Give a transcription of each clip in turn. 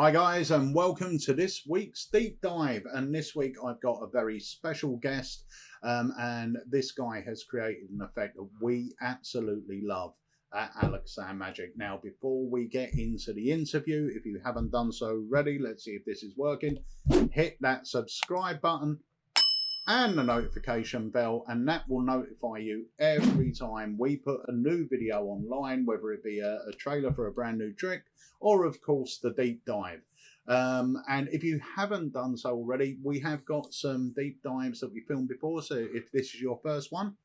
Hi guys, and welcome to this week's deep dive. And this week I've got a very special guest, and this guy has created an effect that we absolutely love at Alex Sam Magic. Now, before we get into the interview, if you haven't done so already, let's see if this is working. Hit that subscribe button and the notification bell, and that will notify you every time we put a new video online, whether it be a trailer for a brand new trick or of course the deep dive. And if you haven't done so already, we have got some deep dives that we filmed before, so if this is your first one,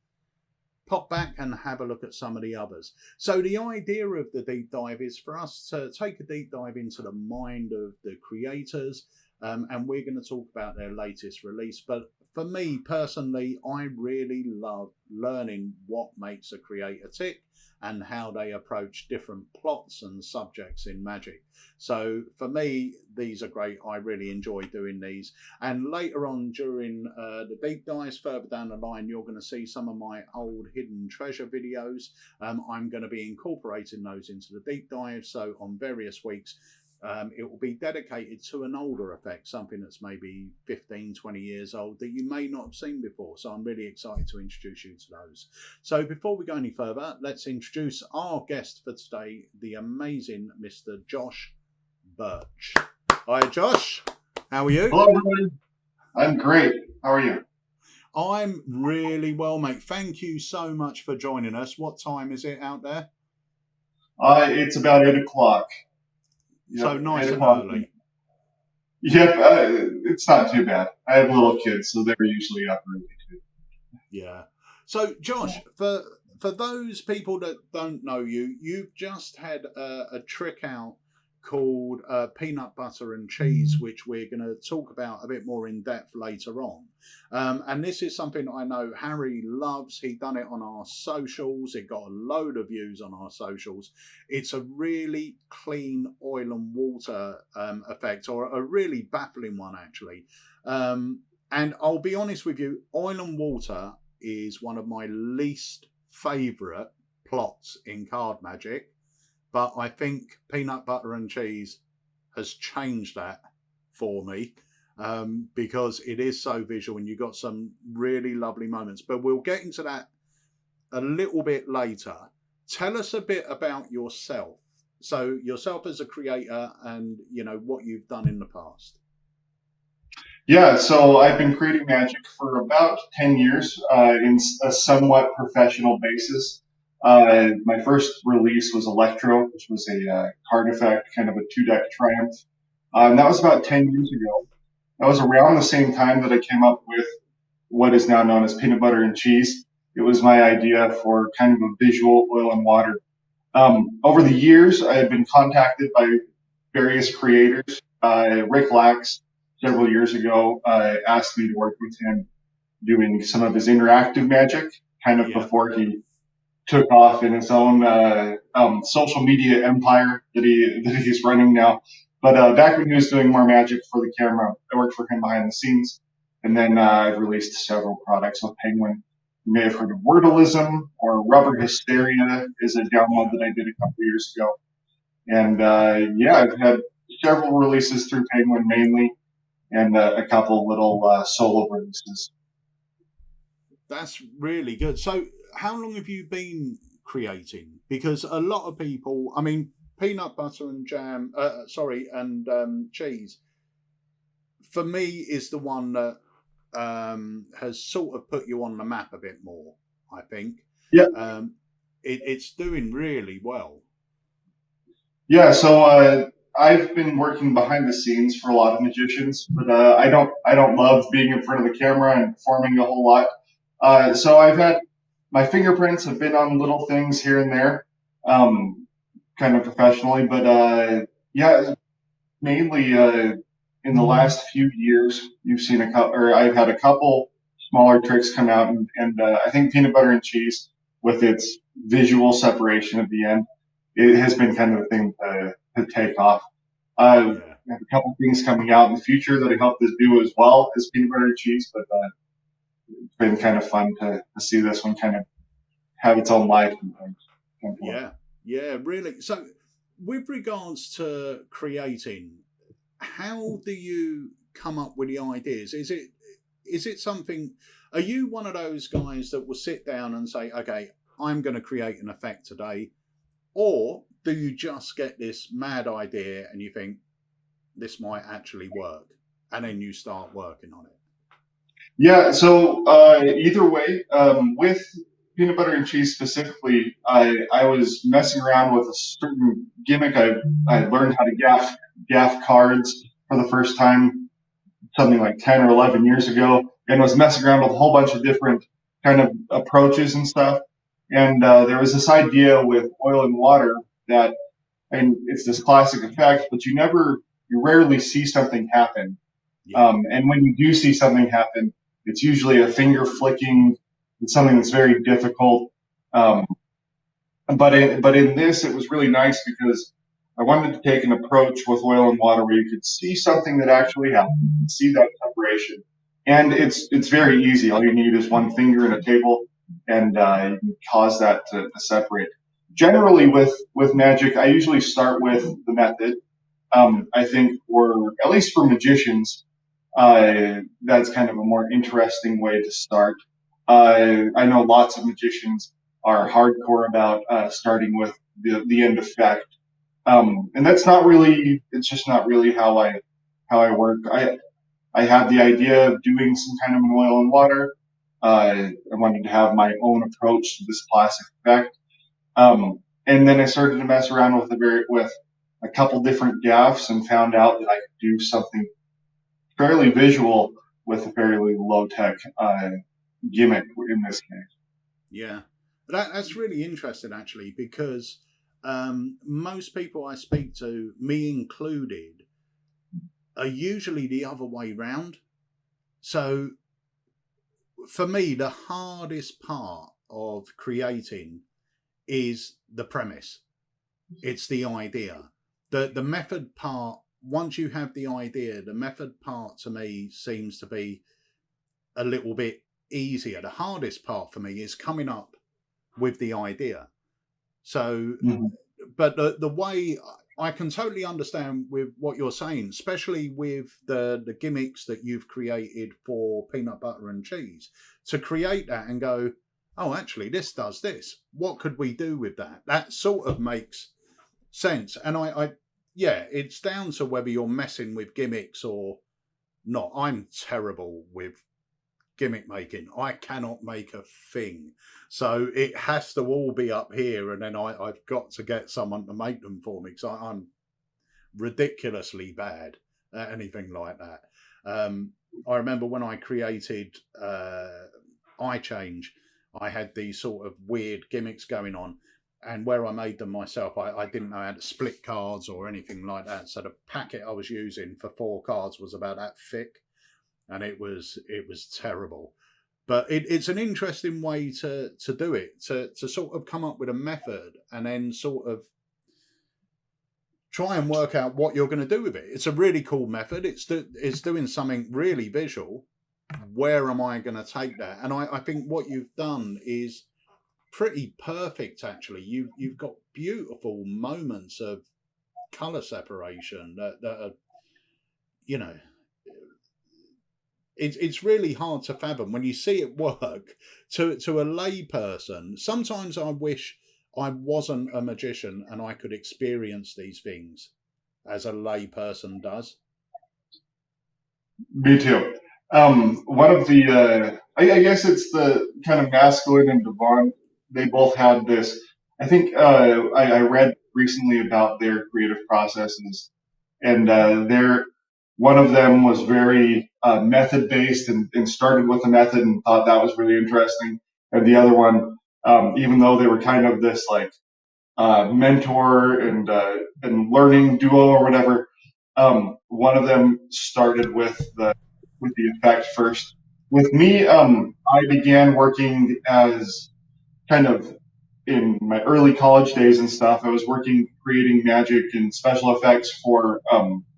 pop back and have a look at some of the others. So the idea of the deep dive is for us to take a deep dive into the mind of the creators, and we're going to talk about their latest release. But for me personally, I really love learning what makes a creator tick and how they approach different plots and subjects in Magic. So for me, these are great. I really enjoy doing these. And later on during the deep dives further down the line, you're going to see some of my old hidden treasure videos. I'm going to be incorporating those into the deep dive. So on various weeks, it will be dedicated to an older effect, something that's maybe 15, 20 years old that you may not have seen before. So I'm really excited to introduce you to those. So before we go any further, let's introduce our guest for today, the amazing Mr. Josh Burch. Hi, Josh. How are you? Hello, everybody. I'm great. How are you? I'm really well, mate. Thank you so much for joining us. What time is it out there? It's about 8 o'clock. So Yep, nice 8 and o'clock. early. Yep, it's not too bad. I have little kids, so they're usually up early too. Yeah. So, Josh, for those people that don't know you, you've just had a trick out called Peanut Butter and Cheese, which we're going to talk about a bit more in depth later on. And this is something I know Harry loves. He done it on our socials. It got a load of views on our socials. It's a really clean oil and water effect, or a really baffling one, actually. And I'll be honest with you, oil and water is one of my least favourite plots in card magic. But I think peanut butter and cheese has changed that for me, because it is so visual and you've got some really lovely moments. But we'll get into that a little bit later. Tell us a bit about yourself. So yourself as a creator and, what you've done in the past. Yeah, so I've been creating magic for about 10 years in a somewhat professional basis. My first release was Electro, which was a card effect, kind of a two-deck triumph. And that was about 10 years ago. That was around the same time that I came up with what is now known as peanut butter and cheese. It was my idea for kind of a visual oil and water. Over the years, I have been contacted by various creators. Rick Lax, several years ago, asked me to work with him doing some of his interactive magic, kind of before he took off in his own social media empire that he's running now. But back when he was doing more magic for the camera, I worked for him behind the scenes, and then I've released several products with Penguin. You may have heard of Wordalism or Rubber Hysteria is a download that I did a couple years ago. And I've had several releases through Penguin mainly, and a couple little solo releases. That's really good. So how long have you been creating? Because a lot of people, I mean, peanut butter and cheese, for me, is the one that has sort of put you on the map a bit more, I think. Yeah. It's doing really well. Yeah, so I've been working behind the scenes for a lot of magicians, but I don't love being in front of the camera and performing a whole lot. So I've had my fingerprints have been on little things here and there, kind of professionally, but mainly in the last few years, you've seen I've had a couple smaller tricks come out, and I think peanut butter and cheese, with its visual separation at the end, it has been kind of a thing to take off. I have a couple things coming out in the future that I hope to do as well as peanut butter and cheese, but it's been kind of fun to see this one kind of have its own life. Yeah, really. So with regards to creating, how do you come up with the ideas? Is it something? Are you one of those guys that will sit down and say, "Okay, I'm going to create an effect today," or do you just get this mad idea and you think this might actually work, and then you start working on it? Yeah, so either way, with peanut butter and cheese specifically, I was messing around with a certain gimmick. I learned how to gaff cards for the first time, something like 10 or 11 years ago, and was messing around with a whole bunch of different kind of approaches and stuff. And there was this idea with oil and water that, and it's this classic effect, but you rarely see something happen. Yeah, And when you do see something happen, it's usually a finger flicking. It's something that's very difficult. Um, but in this, it was really nice because I wanted to take an approach with oil and water where you could see something that actually happened, see that separation, and it's very easy. All you need is one finger and a table, and you can cause that to separate. Generally, with magic, I usually start with the method. yeah, I think for at least for magicians, that's kind of a more interesting way to start. I know lots of magicians are hardcore about starting with the end effect, and that's not really. It's just not really how I work. I had the idea of doing some kind of an oil and water. I wanted to have my own approach to this classic effect, and then I started to mess around with a couple different gaffs and found out that I could do something fairly visual with a fairly low tech gimmick in this case. yeah. That's really interesting, actually, because most people I speak to, me included, are usually the other way round. So for me, the hardest part of creating is the premise. It's the idea. The method part, once you have the idea, the method part to me seems to be a little bit easier. The hardest part for me is coming up with the idea. So, Mm-hmm. but the way I can totally understand with what you're saying, especially with the gimmicks that you've created for peanut butter and cheese, to create that and go, oh, actually, this does this. What could we do with that? That sort of makes sense. And yeah, it's down to whether you're messing with gimmicks or not. I'm terrible with gimmick making. I cannot make a thing. So it has to all be up here, and then I've got to get someone to make them for me because I'm ridiculously bad at anything like that. I remember when I created Eye Change, I had these sort of weird gimmicks going on. And where I made them myself, I didn't know how to split cards or anything like that. So the packet I was using for 4 cards was about that thick, and it was terrible. But it's an interesting way to do it, to sort of come up with a method and then sort of try and work out what you're going to do with it. It's a really cool method. It's doing something really visual. Where am I going to take that? And I think what you've done is pretty perfect. Actually, you've got beautiful moments of color separation that are, you know, it's really hard to fathom when you see it work to a lay person. Sometimes I wish I wasn't a magician and I could experience these things as a lay person does. Me too. One of the, I guess it's the kind of masculine and Devon. They both had this. I think I read recently about their creative processes, and one of them was very method based and started with a method and thought that was really interesting. And the other one, even though they were kind of this like mentor and learning duo or whatever, one of them started with the effect first. With me, I began working as kind of in my early college days and stuff. I was working creating magic and special effects for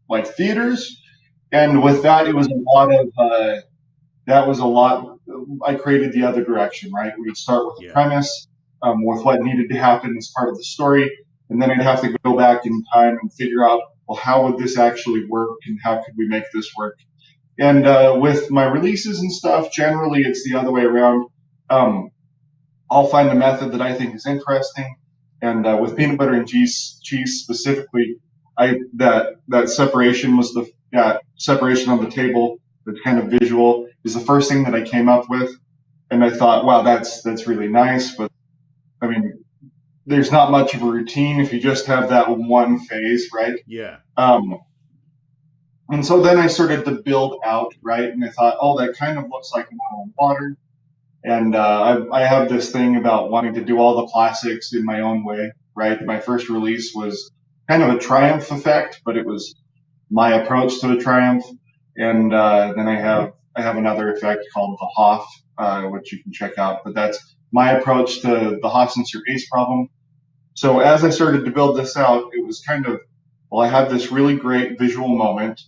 like theaters, and with that, it was a lot of that was a lot. I created the other direction, right? We would start with a Yeah, premise, with what needed to happen as part of the story, and then I'd have to go back in time and figure out well, how would this actually work and how could we make this work? And with my releases and stuff, generally it's the other way around. I'll find a method that I think is interesting, and with peanut butter and cheese specifically, that separation was that separation on the table, that kind of visual is the first thing that I came up with, and I thought, wow, that's really nice, but I mean, there's not much of a routine if you just have that one phase, right? Yeah. And so then I started to build out, right? And I thought, oh, that kind of looks like oil and water. And I have this thing about wanting to do all the classics in my own way, right? My first release was kind of a Triumph effect, but it was my approach to a Triumph. And then I have another effect called the Hoff, which you can check out. But that's my approach to the Hoff sensor Ace problem. So as I started to build this out, it was kind of, well, I have this really great visual moment.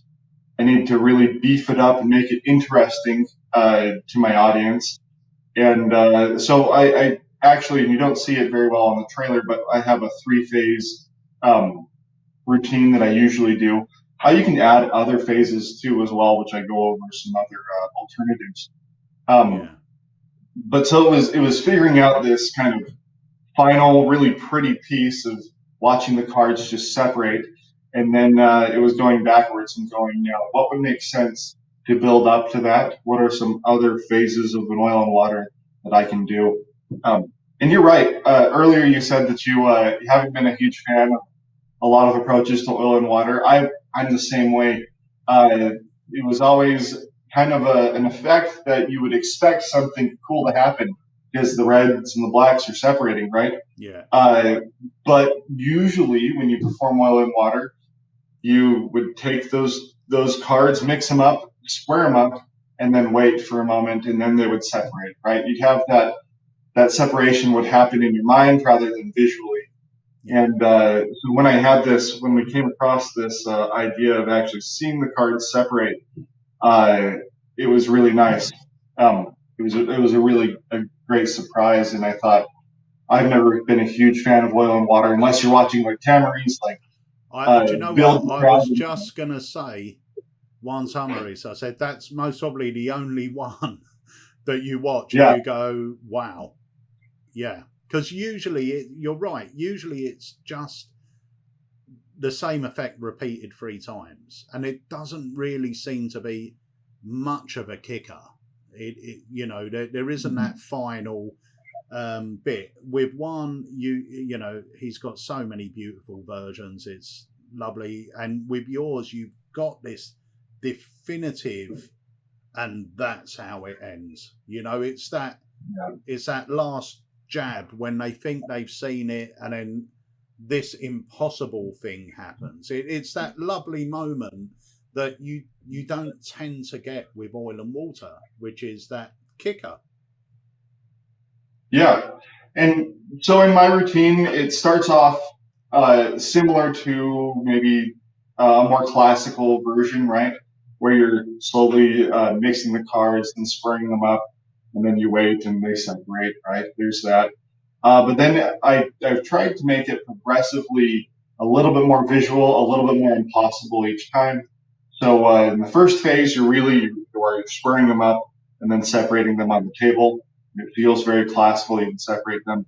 I need to really beef it up and make it interesting to my audience. And so I actually, and you don't see it very well on the trailer, but I have a 3-phase routine that I usually do. You can add other phases too as well, which I go over some other alternatives. But so it was figuring out this kind of final, really pretty piece of watching the cards just separate. And then it was going backwards and going, what would make sense to build up to that? What are some other phases of an oil and water that I can do? And you're right. Earlier you said that you haven't been a huge fan of a lot of approaches to oil and water. I'm the same way. It was always kind of an effect that you would expect something cool to happen because the reds and the blacks are separating, right? Yeah. But usually when you perform oil and water, you would take those cards, mix them up, square them up, and then wait for a moment, and then they would separate, right? You'd have that separation would happen in your mind rather than visually. Yeah. And so when we came across this idea of actually seeing the cards separate, it was really nice. It was a great surprise, and I thought, I've never been a huge fan of oil and water unless you're watching like Tamarys, like. Do you know what? I was just going to say Juan Tamarys. I said that's most probably the only one that you watch and you go, wow. Yeah. Because usually, you're right, usually it's just the same effect repeated 3 times. And it doesn't really seem to be much of a kicker. There isn't that final bit. With one, he's got so many beautiful versions, it's lovely. And with yours, you've got this definitive, and that's how it ends. It's that last jab when they think they've seen it, and then this impossible thing happens. It's that lovely moment that you don't tend to get with oil and water, which is that kicker. Yeah. And so in my routine, it starts off similar to maybe a more classical version, right? Where you're slowly mixing the cards and squaring them up, and then you wait and they separate, right? There's that. But then I've tried to make it progressively a little bit more visual, a little bit more impossible each time. So in the first phase, you're squaring them up and then separating them on the table. It feels very classical. You can separate them.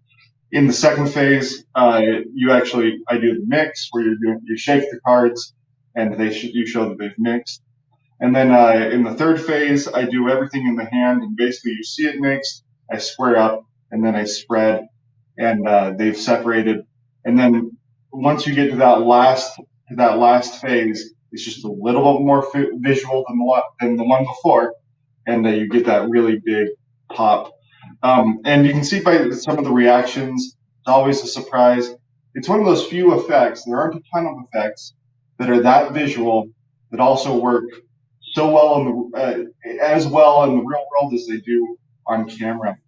In the second phase, I do the mix where you shake the cards and you show that they've mixed. And then in the third phase, I do everything in the hand, and basically you see it mixed, I square up, and then I spread, and they've separated. And then once you get to that last phase, it's just a little bit more visual than the one before, and you get that really big pop. And you can see by some of the reactions, it's always a surprise. It's one of those few effects. There aren't a ton of effects that are that visual that also work so well as well in the real world as they do on camera.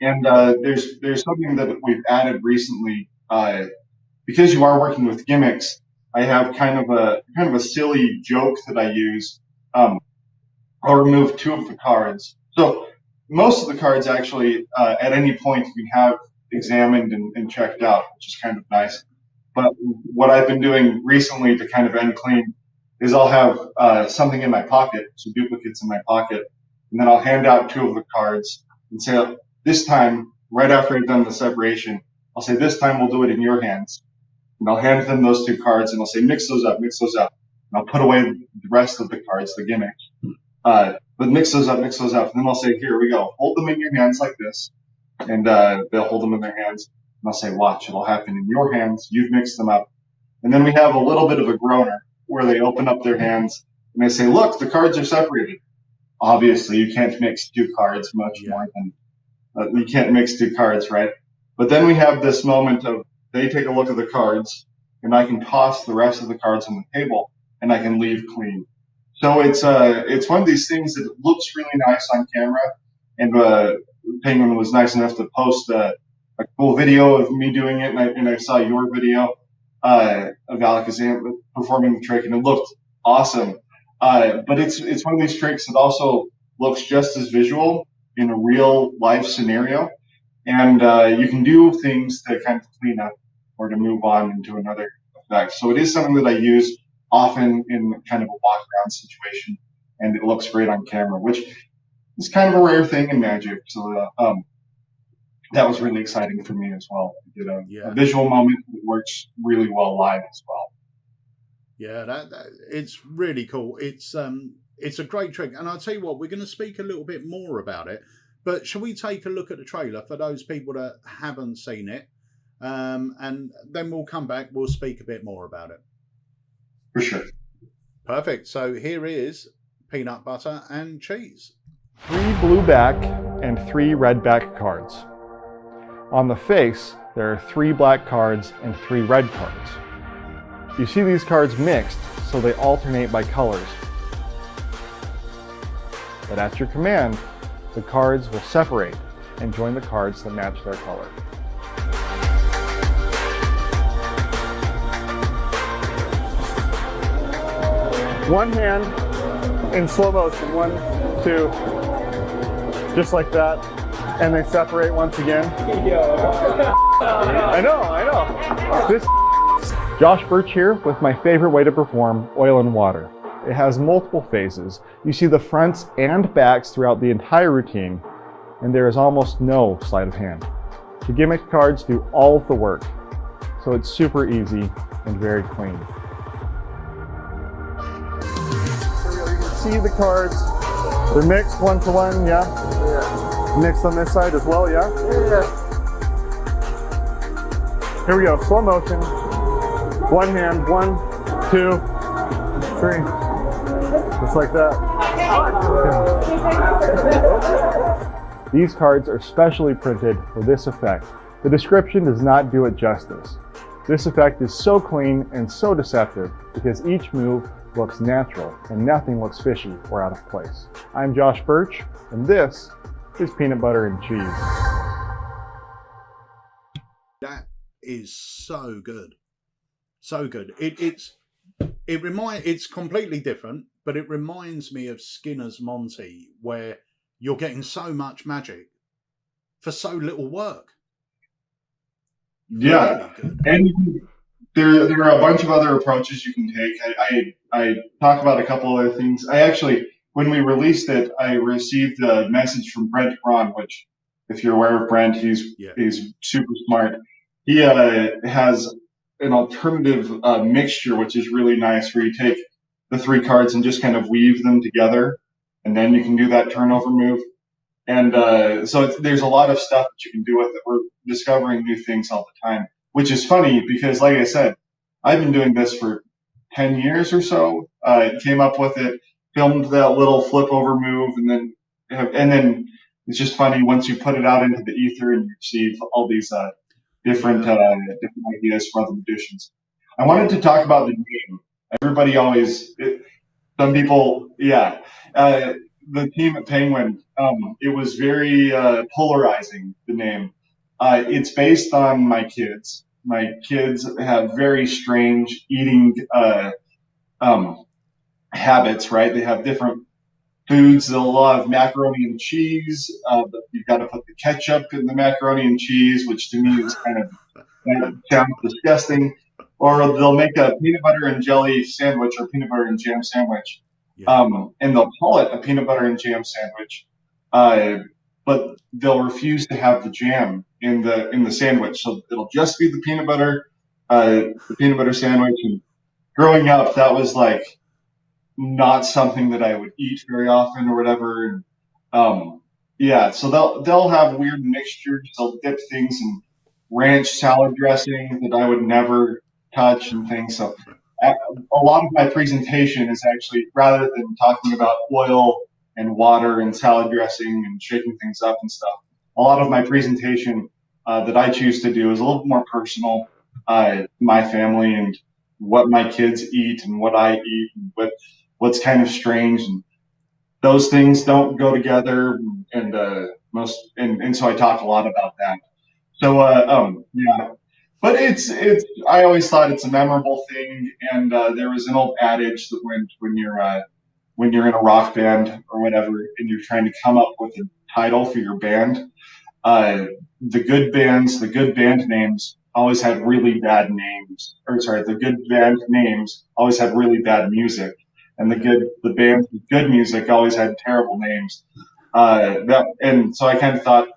And there's something that we've added recently. Because you are working with gimmicks, I have kind of a silly joke that I use. I'll remove 2 of the cards. So most of the cards actually at any point we have examined and checked out, which is kind of nice. But what I've been doing recently to kind of end clean is I'll have something in my pocket, some duplicates in my pocket, and then I'll hand out 2 of the cards and say, this time, right after I've done the separation, I'll say, this time we'll do it in your hands. And I'll hand them those 2 cards and I'll say, mix those up. And I'll put away the rest of the cards, the gimmicks. But mix those up. And then I'll say, here we go. Hold them in your hands like this. And they'll hold them in their hands. And I'll say, watch, it'll happen in your hands. You've mixed them up. And then we have a little bit of a groaner where they open up their hands and they say, look, the cards are separated. Obviously, you can't mix 2 cards much more than you can't mix 2 cards, right? But then we have this moment of they take a look at the cards and I can toss the rest of the cards on the table and I can leave clean. So it's one of these things that looks really nice on camera. And Penguin was nice enough to post a cool video of me doing it, and I saw your video of Alakazam performing the trick, and it looked awesome. But it's one of these tricks that also looks just as visual in a real life scenario, and you can do things to kind of clean up or to move on into another effect. So it is something that I use often in kind of a walk around situation, and it looks great on camera, which is kind of a rare thing in Magic. So that was really exciting for me as well. To get a visual moment that works really well live as well. Yeah, that it's really cool. It's a great trick, and I'll tell you what, we're going to speak a little bit more about it. But shall we take a look at the trailer for those people that haven't seen it, and then we'll come back. We'll speak a bit more about it. For sure. Perfect. So here is peanut butter and cheese. 3 blue back and 3 red back cards. On the face, there are 3 black cards and 3 red cards. You see these cards mixed, so they alternate by colors. But at your command, the cards will separate and join the cards that match their color. One hand in slow motion, 1, 2, just like that, and they separate once again. I know. This Josh Burch here with my favorite way to perform oil and water. It has multiple phases. You see the fronts and backs throughout the entire routine, and there is almost no sleight of hand. The gimmick cards do all of the work, so it's super easy and very clean. You can see the cards. They're mixed 1 to 1, yeah? Mixed on this side as well, yeah? Here we go, slow motion. 1 hand, 1, 2, 3. Just like that. These cards are specially printed for this effect. The description does not do it justice. This effect is so clean and so deceptive because each move looks natural and nothing looks fishy or out of place. I'm Josh Burch, and this is Peanut Butter and Cheese. That is so good. So good. It's completely different, but it reminds me of Skinner's Monty, where you're getting so much magic for so little work. Yeah, really and there are a bunch of other approaches you can take. I talk about a couple other things. When we released it, I received a message from Brent Braun, which, if you're aware of Brent, he's super smart. He has an alternative mixture, which is really nice, where you take the 3 cards and just kind of weave them together, and then you can do that turnover move. And so there's a lot of stuff that you can do with it. We're discovering new things all the time, which is funny because, like I said, I've been doing this for 10 years or so. Came up with it, filmed that little flip over move, and then it's just funny once you put it out into the ether and you receive all these different ideas from other magicians. I wanted to talk about the name. Everybody some people, the team at Penguin, it was very polarizing, the name. It's based on my kids. My kids have very strange eating habits, right? They have different foods. They'll have macaroni and cheese, but you've got to put the ketchup in the macaroni and cheese, which to me is that sounds disgusting. or they'll make a peanut butter and jelly sandwich or peanut butter and jam sandwich, and they'll call it a peanut butter and jam sandwich, but they'll refuse to have the jam in the sandwich, so it'll just be the peanut butter sandwich. And growing up, that was like not something that I would eat very often or whatever. And so they'll have weird mixtures. They'll dip things in ranch salad dressing that I would never touch and things. So a lot of my presentation is actually, rather than talking about oil and water and salad dressing and shaking things up and stuff, a lot of my presentation that I choose to do is a little bit more personal. My family and what my kids eat and what I eat and what's kind of strange, and those things don't go together, and so I talk a lot about that. So but it's I always thought it's a memorable thing, and there was an old adage that when you're in a rock band or whatever and you're trying to come up with a title for your band, the good band names always had really bad names, the good band names always had really bad music, and the bands with good music always had terrible names. And so I kind of thought,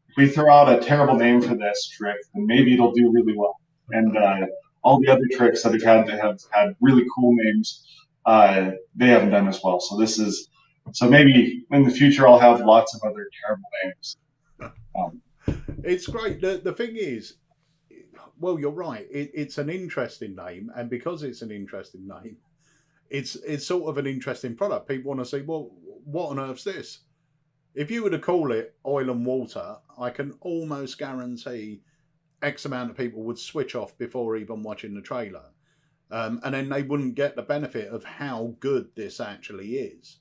if we throw out a terrible name for this trick, then maybe it'll do really well. And all the other tricks that have had really cool names, they haven't done as well. So maybe in the future I'll have lots of other terrible names. It's great. The thing is, well, you're right. It's an interesting name, and because it's an interesting name, it's sort of an interesting product. People want to say, well, what on earth's this? If you were to call it oil and water, I can almost guarantee X amount of people would switch off before even watching the trailer. And then they wouldn't get the benefit of how good this actually is.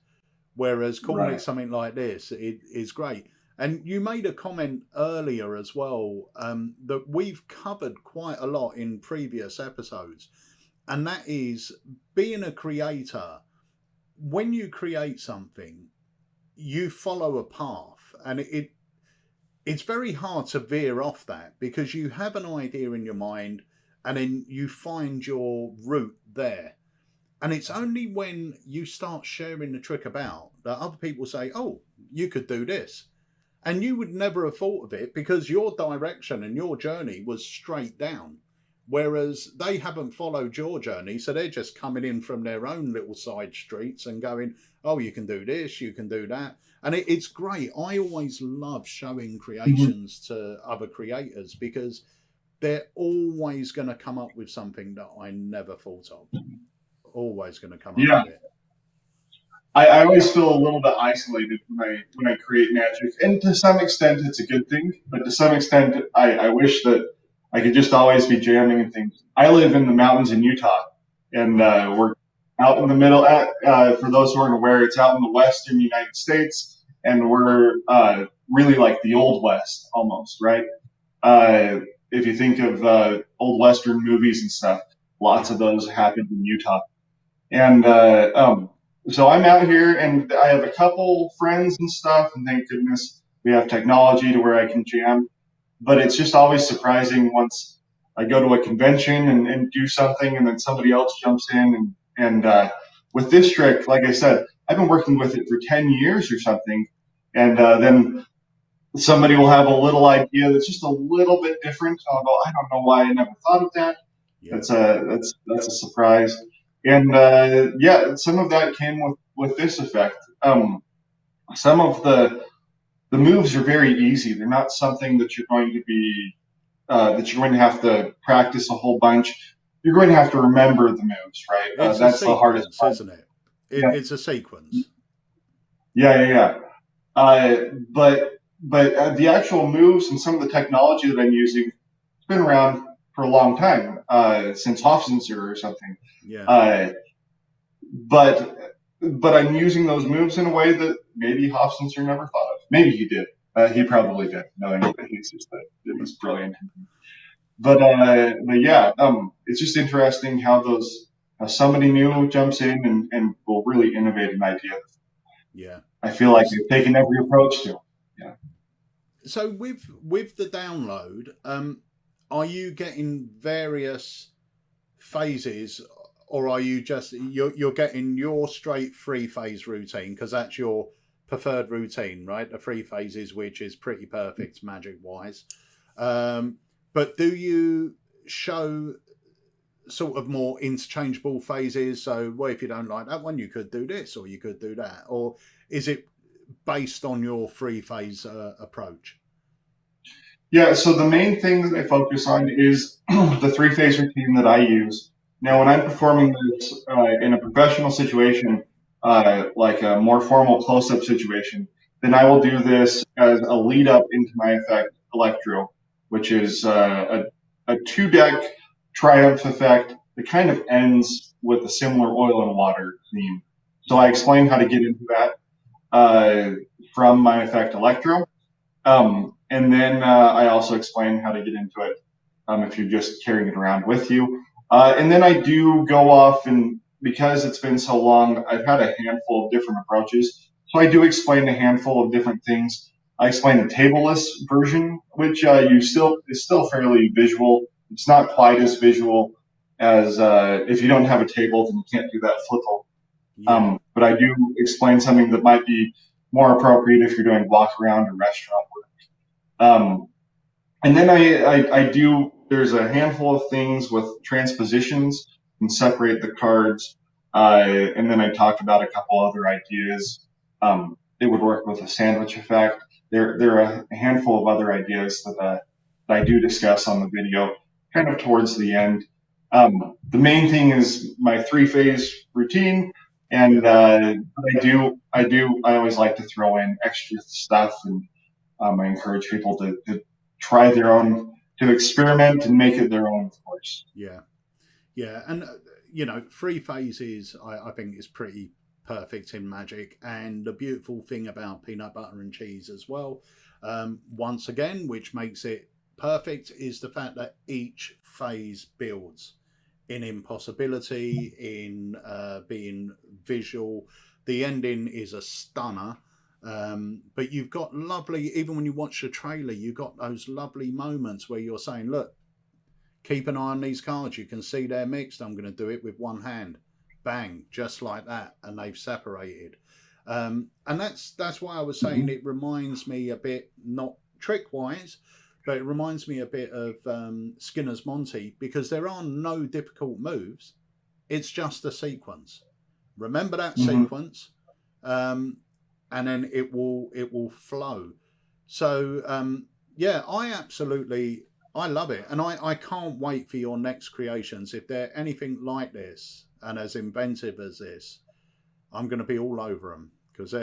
Whereas calling it something like this, it is great. And you made a comment earlier as well that we've covered quite a lot in previous episodes. And that is being a creator. When you create something, you follow a path, and it's very hard to veer off that, because you have an idea in your mind and then you find your route there. And it's only when you start sharing the trick about that other people say, oh, you could do this. And you would never have thought of it because your direction and your journey was straight down. Whereas they haven't followed your journey, so they're just coming in from their own little side streets and going, oh, you can do this, you can do that. And it's great. I always love showing creations to other creators, because they're always going to come up with something that I never thought of. Always going to come up with it. I always feel a little bit isolated when I create magic, and to some extent it's a good thing, but to some extent I wish that I could just always be jamming and things. I live in the mountains in Utah, and we're out in the middle. For those who aren't aware, it's out in the western United States, and we're really like the Old West almost, right? If you think of old western movies and stuff, lots of those happened in Utah. And so I'm out here, and I have a couple friends and stuff, and thank goodness we have technology to where I can jam. But it's just always surprising once I go to a convention and do something, and then somebody else jumps in. And with this trick, like I said, I've been working with it for 10 years or something. And then somebody will have a little idea that's just a little bit different. I'll go, I don't know why I never thought of that. Yeah. That's a surprise. And some of that came with this effect. Some of the moves are very easy. They're not something that you're going to have to practice a whole bunch. You're going to have to remember the moves, right? That's the hardest part, isn't it? It's a sequence. Yeah. But the actual moves and some of the technology that I'm using, it's been around for a long time, since Hofzinser or something. Yeah. But I'm using those moves in a way that maybe Hofzinser never thought of. Maybe he did. He probably did, knowing that he's just that it was brilliant. But yeah, it's just interesting how somebody new jumps in and will really innovate an idea. Yeah. I feel like they've taken every approach to. Yeah. So with the download, are you getting various phases, or are you just you're getting your straight 3-phase routine because that's your preferred routine, right? The 3 phases, which is pretty perfect magic wise. But do you show sort of more interchangeable phases? So, well, if you don't like that one, you could do this or you could do that, or is it based on your 3-phase approach? Yeah, so the main thing that I focus on is the 3-phase routine that I use. Now, when I'm performing this in a professional situation, like a more formal close-up situation, then I will do this as a lead up into my effect, Electro, which is a 2-deck Triumph effect that kind of ends with a similar oil and water theme. So I explain how to get into that from my effect, Electro. And then I also explain how to get into it if you're just carrying it around with you. And then I do go off, and because it's been so long, I've had a handful of different approaches. So I do explain a handful of different things. I explain the tableless version, which is still fairly visual. It's not quite as visual as if you don't have a table, then you can't do that flipple. Yeah. But I do explain something that might be more appropriate if you're doing walk around or restaurant work. And then I do, there's a handful of things with transpositions and separate the cards. And then I talked about a couple other ideas. It would work with a sandwich effect. There are a handful of other ideas that I do discuss on the video kind of towards the end. The main thing is my 3-phase routine. And I always like to throw in extra stuff, and I encourage people to try their own, to experiment and make it their own, of course. Yeah. And 3 phases, I think, is pretty perfect in magic. And the beautiful thing about peanut butter and cheese as well, once again, which makes it perfect, is the fact that each phase builds in impossibility, in being visual. The ending is a stunner. But you've got lovely, even when you watch the trailer, you've got those lovely moments where you're saying, look, keep an eye on these cards. You can see they're mixed. I'm going to do it with one hand. Bang, just like that. And they've separated. And that's why I was saying it reminds me a bit, not trick-wise, but it reminds me a bit of Skinner's Monty, because there are no difficult moves. It's just a sequence. Remember that sequence. And then it will flow. So I love it, and I can't wait for your next creations. If they're anything like this and as inventive as this, I'm going to be all over them, because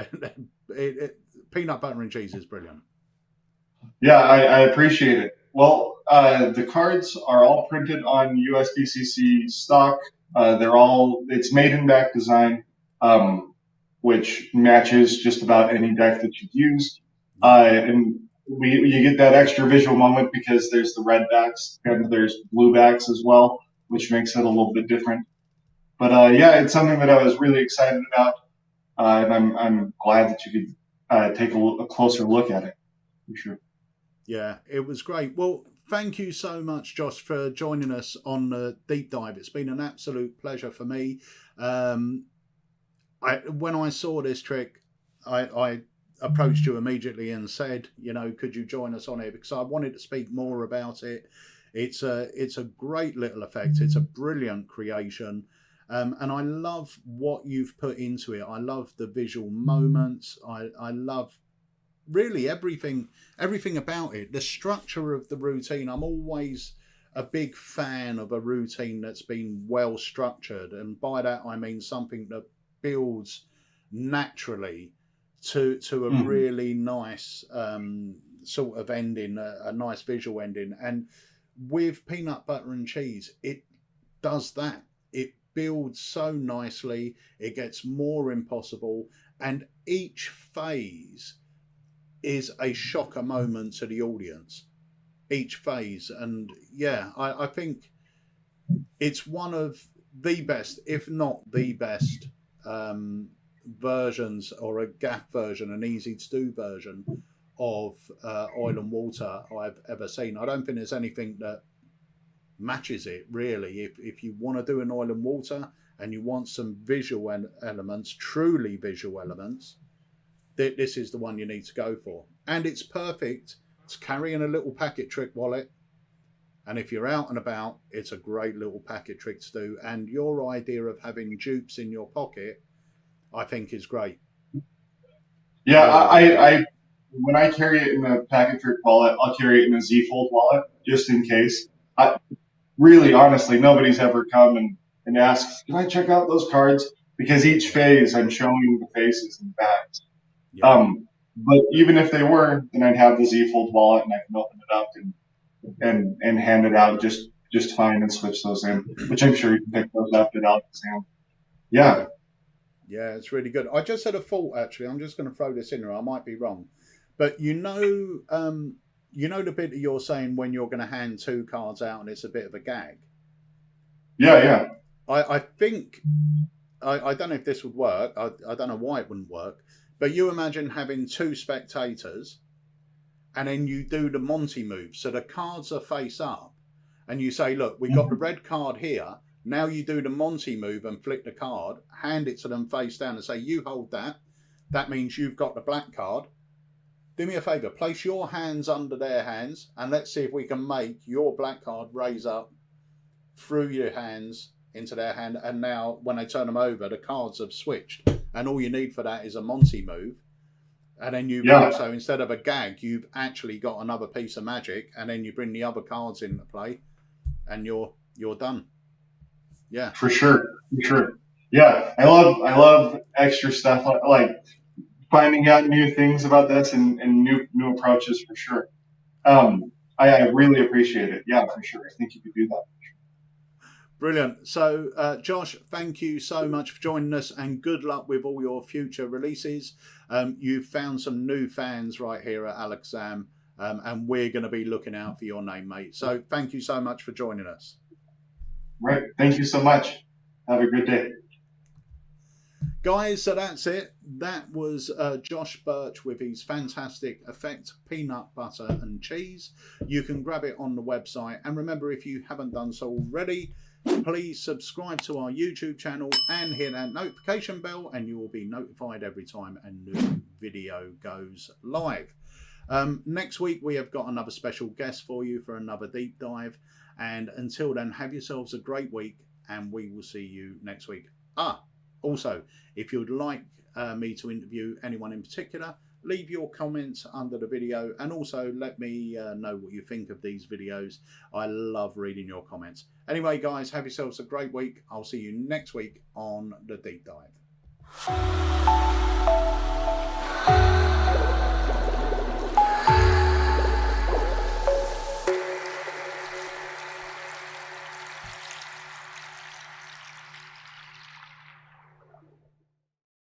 peanut butter and cheese is brilliant. Yeah, I appreciate it. Well, the cards are all printed on USDCC stock. It's made in back design. Which matches just about any deck that you've used. And you get that extra visual moment because there's the red backs and there's blue backs as well, which makes it a little bit different. But it's something that I was really excited about, and I'm glad that you could take a closer look at it, for sure. Yeah, it was great. Well, thank you so much, Josh, for joining us on the deep dive. It's been an absolute pleasure for me. When I saw this trick, I approached you immediately and said, could you join us on it? Because I wanted to speak more about it. It's a great little effect. It's a brilliant creation. And I love what you've put into it. I love the visual moments. I love really everything about it. The structure of the routine. I'm always a big fan of a routine that's been well structured. And by that, I mean something that builds naturally to a really nice sort of ending, a nice visual ending. And with peanut butter and cheese, it does that. It builds so nicely. It gets more impossible, and each phase is a shocker moment to the audience. Each phase, and I think it's one of the best, if not the best, versions, or a gaff version, an easy to do version of oil and water I've ever seen. I don't think there's anything that matches it really. If you want to do an oil and water and you want some visual elements, truly visual elements, this is the one you need to go for. And it's perfect. It's carrying a little packet trick wallet. And if you're out and about, it's a great little packet trick to do. And your idea of having dupes in your pocket, I think is great. Yeah, I when I carry it in a packet trick wallet, I'll carry it in a Z Fold wallet just in case. Really, honestly, nobody's ever come and asked, can I check out those cards? Because each phase, I'm showing the faces and the backs. Yeah. But even if they were, then I'd have the Z Fold wallet and I can open it up and hand it out just fine and switch those in, which I'm sure you can pick those up at Alakazam. Yeah. Yeah, it's really good. I just had a thought, actually. I'm just going to throw this in here. I might be wrong. But you know the bit that you're saying when you're going to hand 2 cards out and it's a bit of a gag? Yeah. I think, I don't know if this would work. I don't know why it wouldn't work. But you imagine having 2 spectators and then you do the Monty move. So the cards are face up and you say, look, we got the red card here. Now you do the Monty move and flick the card, hand it to them face down and say, you hold that. That means you've got the black card. Do me a favour, place your hands under their hands and let's see if we can make your black card raise up through your hands into their hand. And now when they turn them over, the cards have switched. And all you need for that is a Monty move. And then you've also, instead of a gag, you've actually got another piece of magic. And then you bring the other cards into play and you're done. Yeah. For sure. Yeah, I love extra stuff like finding out new things about this and new approaches for sure. I really appreciate it. Yeah, for sure. I think you could do that. Brilliant. So, Josh, thank you so much for joining us and good luck with all your future releases. You've found some new fans right here at Alakazam, and we're going to be looking out for your name, mate. So thank you so much for joining us. Right. Thank you so much. Have a good day. Guys, so that's it. That was Josh Burch with his fantastic Effect Peanut Butter and Cheese. You can grab it on the website. And remember, if you haven't done so already, please subscribe to our YouTube channel and hit that notification bell and you will be notified every time a new video goes live. Next week, we have got another special guest for you for another deep dive. And until then, have yourselves a great week and we will see you next week. Also, if you'd like me to interview anyone in particular, leave your comments under the video and also let me know what you think of these videos. I love reading your comments. Anyway, guys, have yourselves a great week. I'll see you next week on the Deep Dive.